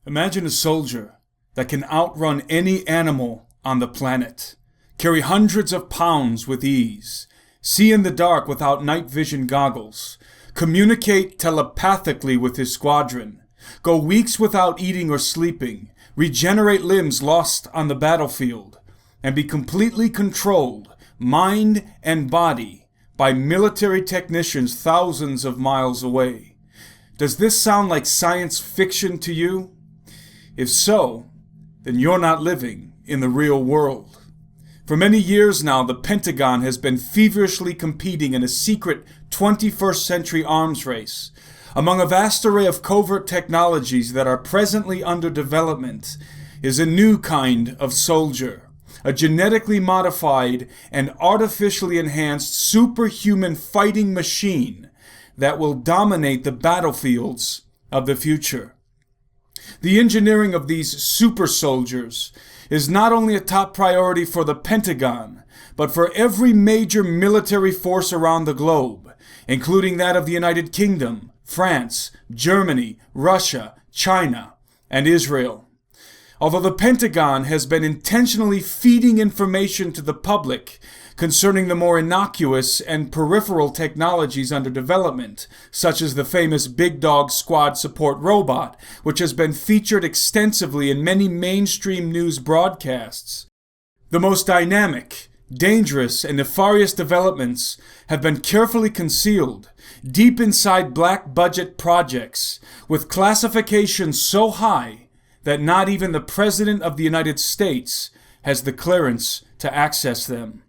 Imagine a soldier that can outrun any animal on the planet, carry hundreds of pounds with ease, see in the dark without night vision goggles, communicate telepathically with his squadron, go weeks without eating or sleeping, regenerate limbs lost on the battlefield, and be completely controlled, mind and body, by military technicians thousands of miles away. Does this sound like science fiction to you? If so, then you're not living in the real world. For many years now, the Pentagon has been feverishly competing in a secret 21st century arms race. Among a vast array of covert technologies that are presently under development is a new kind of soldier, a genetically modified and artificially enhanced superhuman fighting machine that will dominate the battlefields of the future. The engineering of these super soldiers is not only a top priority for the Pentagon, but for every major military force around the globe, including that of the United Kingdom, France, Germany, Russia, China, and Israel. Although the Pentagon has been intentionally feeding information to the public concerning the more innocuous and peripheral technologies under development, such as the famous Big Dog Squad support robot, which has been featured extensively in many mainstream news broadcasts, the most dynamic, dangerous, and nefarious developments have been carefully concealed deep inside black budget projects with classifications so high that not even the President of the United States has the clearance to access them.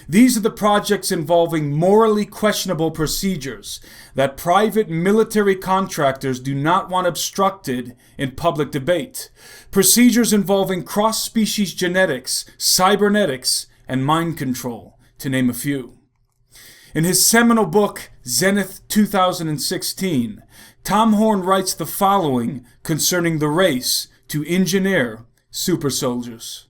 These are the projects involving morally questionable procedures that private military contractors do not want obstructed in public debate. Procedures involving cross-species genetics, cybernetics, and mind control, to name a few. In his seminal book, Zenith 2016, Tom Horn writes the following concerning the race to engineer super soldiers.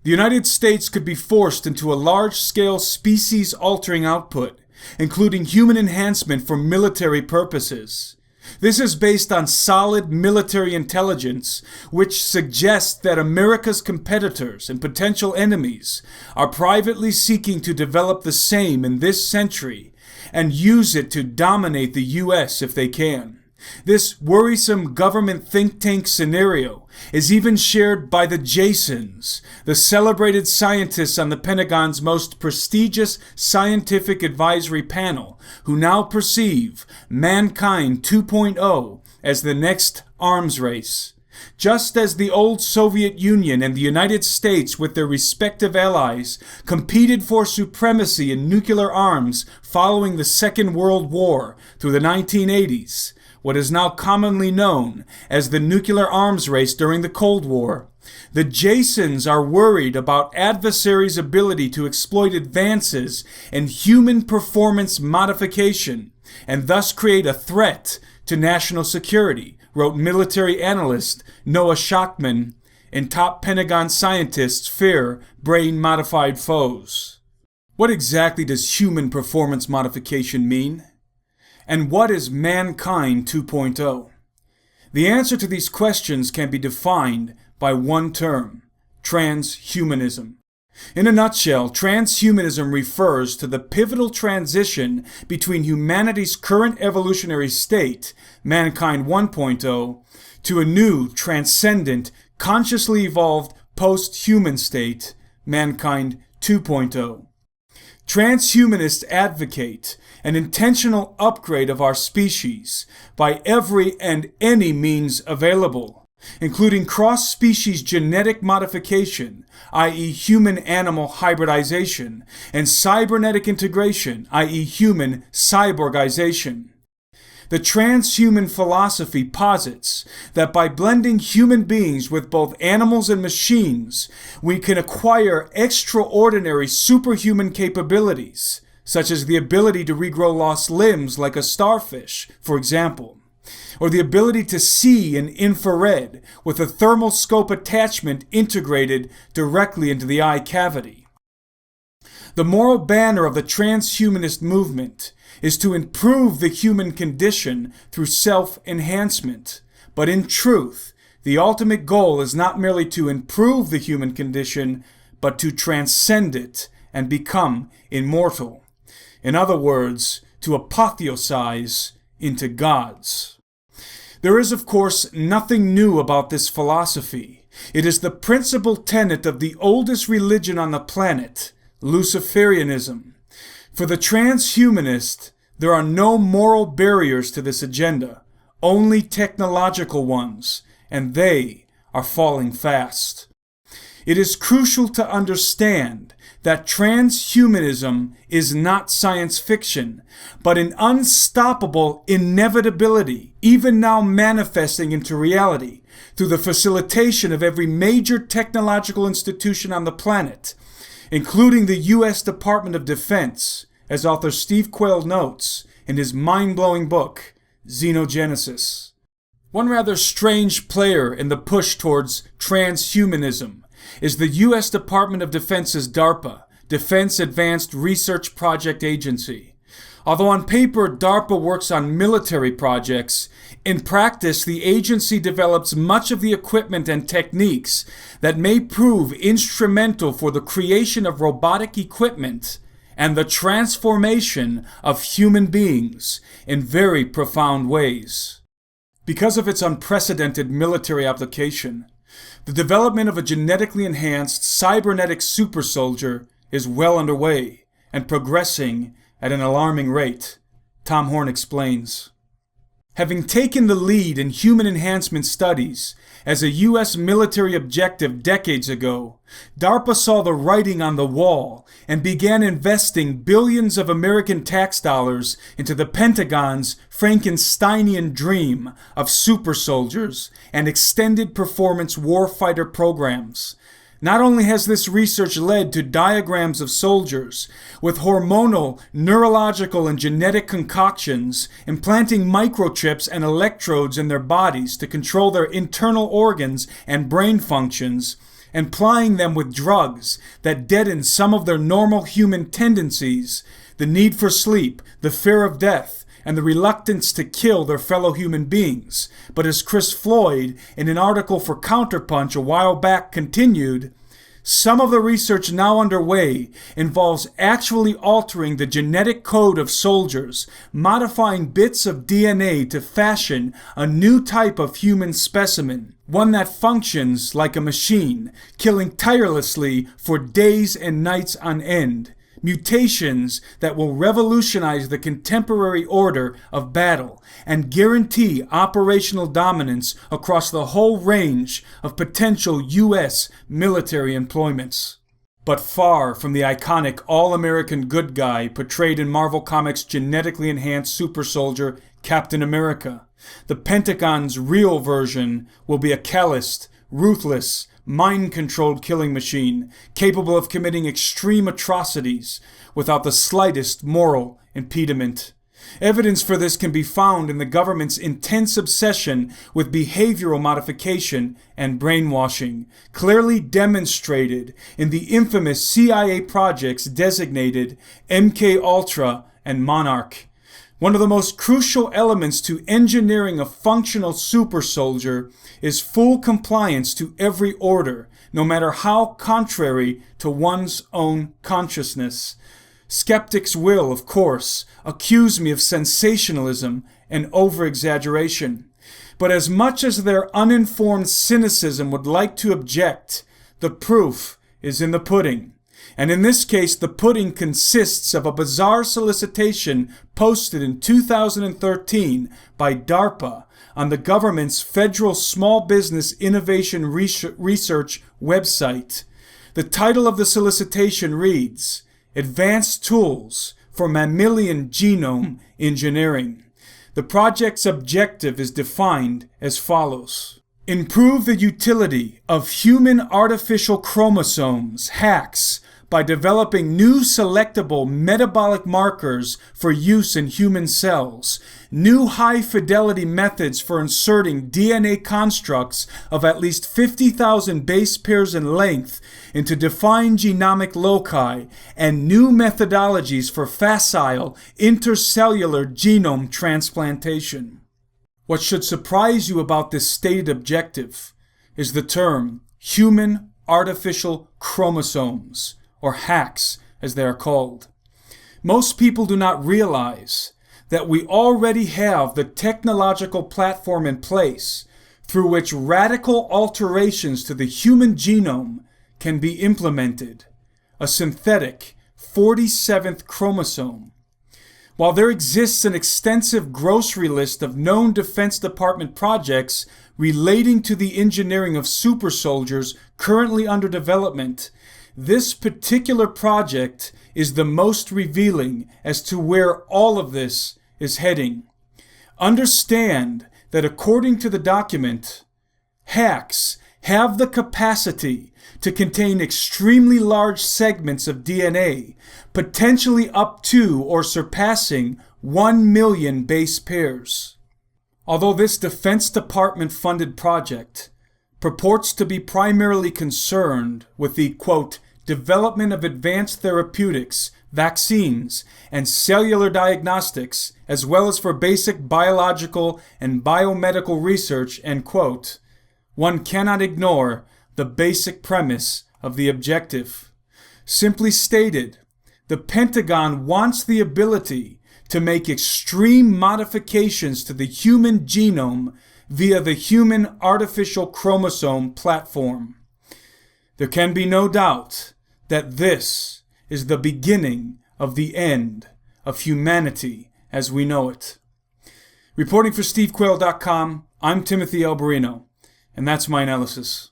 The United States could be forced into a large-scale species-altering output, including human enhancement for military purposes. This is based on solid military intelligence, which suggests that America's competitors and potential enemies are privately seeking to develop the same in this century and use it to dominate the U.S. if they can. This worrisome government think tank scenario is even shared by the Jasons, the celebrated scientists on the Pentagon's most prestigious scientific advisory panel, who now perceive Mankind 2.0 as the next arms race. Just as the old Soviet Union and the United States with their respective allies competed for supremacy in nuclear arms following the Second World War through the 1980s, what is now commonly known as the nuclear arms race during the Cold War, the Jasons are worried about adversaries' ability to exploit advances in human performance modification and thus create a threat to national security, wrote military analyst Noah Schachman, and top Pentagon scientists fear brain-modified foes. What exactly does human performance modification mean? And what is Mankind 2.0? The answer to these questions can be defined by one term: transhumanism. In a nutshell, transhumanism refers to the pivotal transition between humanity's current evolutionary state, Mankind 1.0, to a new, transcendent, consciously evolved post-human state, Mankind 2.0. Transhumanists advocate an intentional upgrade of our species by every and any means available, including cross-species genetic modification, i.e. human-animal hybridization, and cybernetic integration, i.e. human cyborgization. The transhuman philosophy posits that by blending human beings with both animals and machines, we can acquire extraordinary superhuman capabilities, such as the ability to regrow lost limbs like a starfish, for example, or the ability to see in infrared with a thermal scope attachment integrated directly into the eye cavity. The moral banner of the transhumanist movement is to improve the human condition through self-enhancement, but in truth, The ultimate goal is not merely to improve the human condition, but to transcend it and become immortal. In other words, to apotheosize into gods. There is, of course, nothing new about this philosophy. It is the principal tenet of the oldest religion on the planet, Luciferianism. For the transhumanist, there are no moral barriers to this agenda, only technological ones, and they are falling fast. It is crucial to understand that transhumanism is not science fiction, but an unstoppable inevitability, even now manifesting into reality through the facilitation of every major technological institution on the planet, including the U.S. Department of Defense, as author Steve Quayle notes in his mind-blowing book, Xenogenesis. One rather strange player in the push towards transhumanism is the U.S. Department of Defense's DARPA, Defense Advanced Research Project Agency. Although on paper DARPA works on military projects, in practice the agency develops much of the equipment and techniques that may prove instrumental for the creation of robotic equipment and the transformation of human beings in very profound ways. Because of its unprecedented military application, the development of a genetically enhanced cybernetic super soldier is well underway and progressing at an alarming rate, Tom Horn explains. Having taken the lead in human enhancement studies as a U.S. military objective decades ago, DARPA saw the writing on the wall and began investing billions of American tax dollars into the Pentagon's Frankensteinian dream of super soldiers and extended performance warfighter programs. Not only has this research led to diagrams of soldiers with hormonal, neurological, and genetic concoctions implanting microchips and electrodes in their bodies to control their internal organs and brain functions, and plying them with drugs that deaden some of their normal human tendencies, the need for sleep, the fear of death, and the reluctance to kill their fellow human beings. But as Chris Floyd, in an article for Counterpunch a while back, continued, some of the research now underway involves actually altering the genetic code of soldiers, modifying bits of DNA to fashion a new type of human specimen, one that functions like a machine, killing tirelessly for days and nights on end. Mutations that will revolutionize the contemporary order of battle and guarantee operational dominance across the whole range of potential U.S. military employments. But far from the iconic all-American good guy portrayed in Marvel Comics' genetically enhanced super soldier Captain America, the Pentagon's real version will be a calloused, ruthless, mind-controlled killing machine capable of committing extreme atrocities without the slightest moral impediment. Evidence for this can be found in the government's intense obsession with behavioral modification and brainwashing, clearly demonstrated in the infamous CIA projects designated MKUltra and Monarch. One of the most crucial elements to engineering a functional super soldier is full compliance to every order, no matter how contrary to one's own consciousness. Skeptics will, of course, accuse me of sensationalism and over-exaggeration. But as much as their uninformed cynicism would like to object, the proof is in the pudding. And in this case, the pudding consists of a bizarre solicitation posted in 2013 by DARPA on the government's Federal Small Business Innovation Research website. The title of the solicitation reads, Advanced Tools for Mammalian Genome Engineering. The project's objective is defined as follows. Improve the utility of human artificial chromosomes, HACs, by developing new selectable metabolic markers for use in human cells, new high-fidelity methods for inserting DNA constructs of at least 50,000 base pairs in length into defined genomic loci, and new methodologies for facile intercellular genome transplantation. What should surprise you about this stated objective is the term human artificial chromosomes, or HACs as they are called. Most people do not realize that we already have the technological platform in place through which radical alterations to the human genome can be implemented, a synthetic 47th chromosome. While there exists an extensive grocery list of known Defense Department projects relating to the engineering of super soldiers currently under development, this particular project is the most revealing as to where all of this is heading. Understand that according to the document, HACs have the capacity to contain extremely large segments of DNA, potentially up to or surpassing 1 million base pairs. Although this Defense Department-funded project purports to be primarily concerned with the, quote, development of advanced therapeutics, vaccines, and cellular diagnostics, as well as for basic biological and biomedical research, end quote, one cannot ignore the basic premise of the objective. Simply stated, the Pentagon wants the ability to make extreme modifications to the human genome via the human artificial chromosome platform. There can be no doubt that this is the beginning of the end of humanity as we know it. Reporting for SteveQuayle.com, I'm Timothy Alberino, and that's my analysis.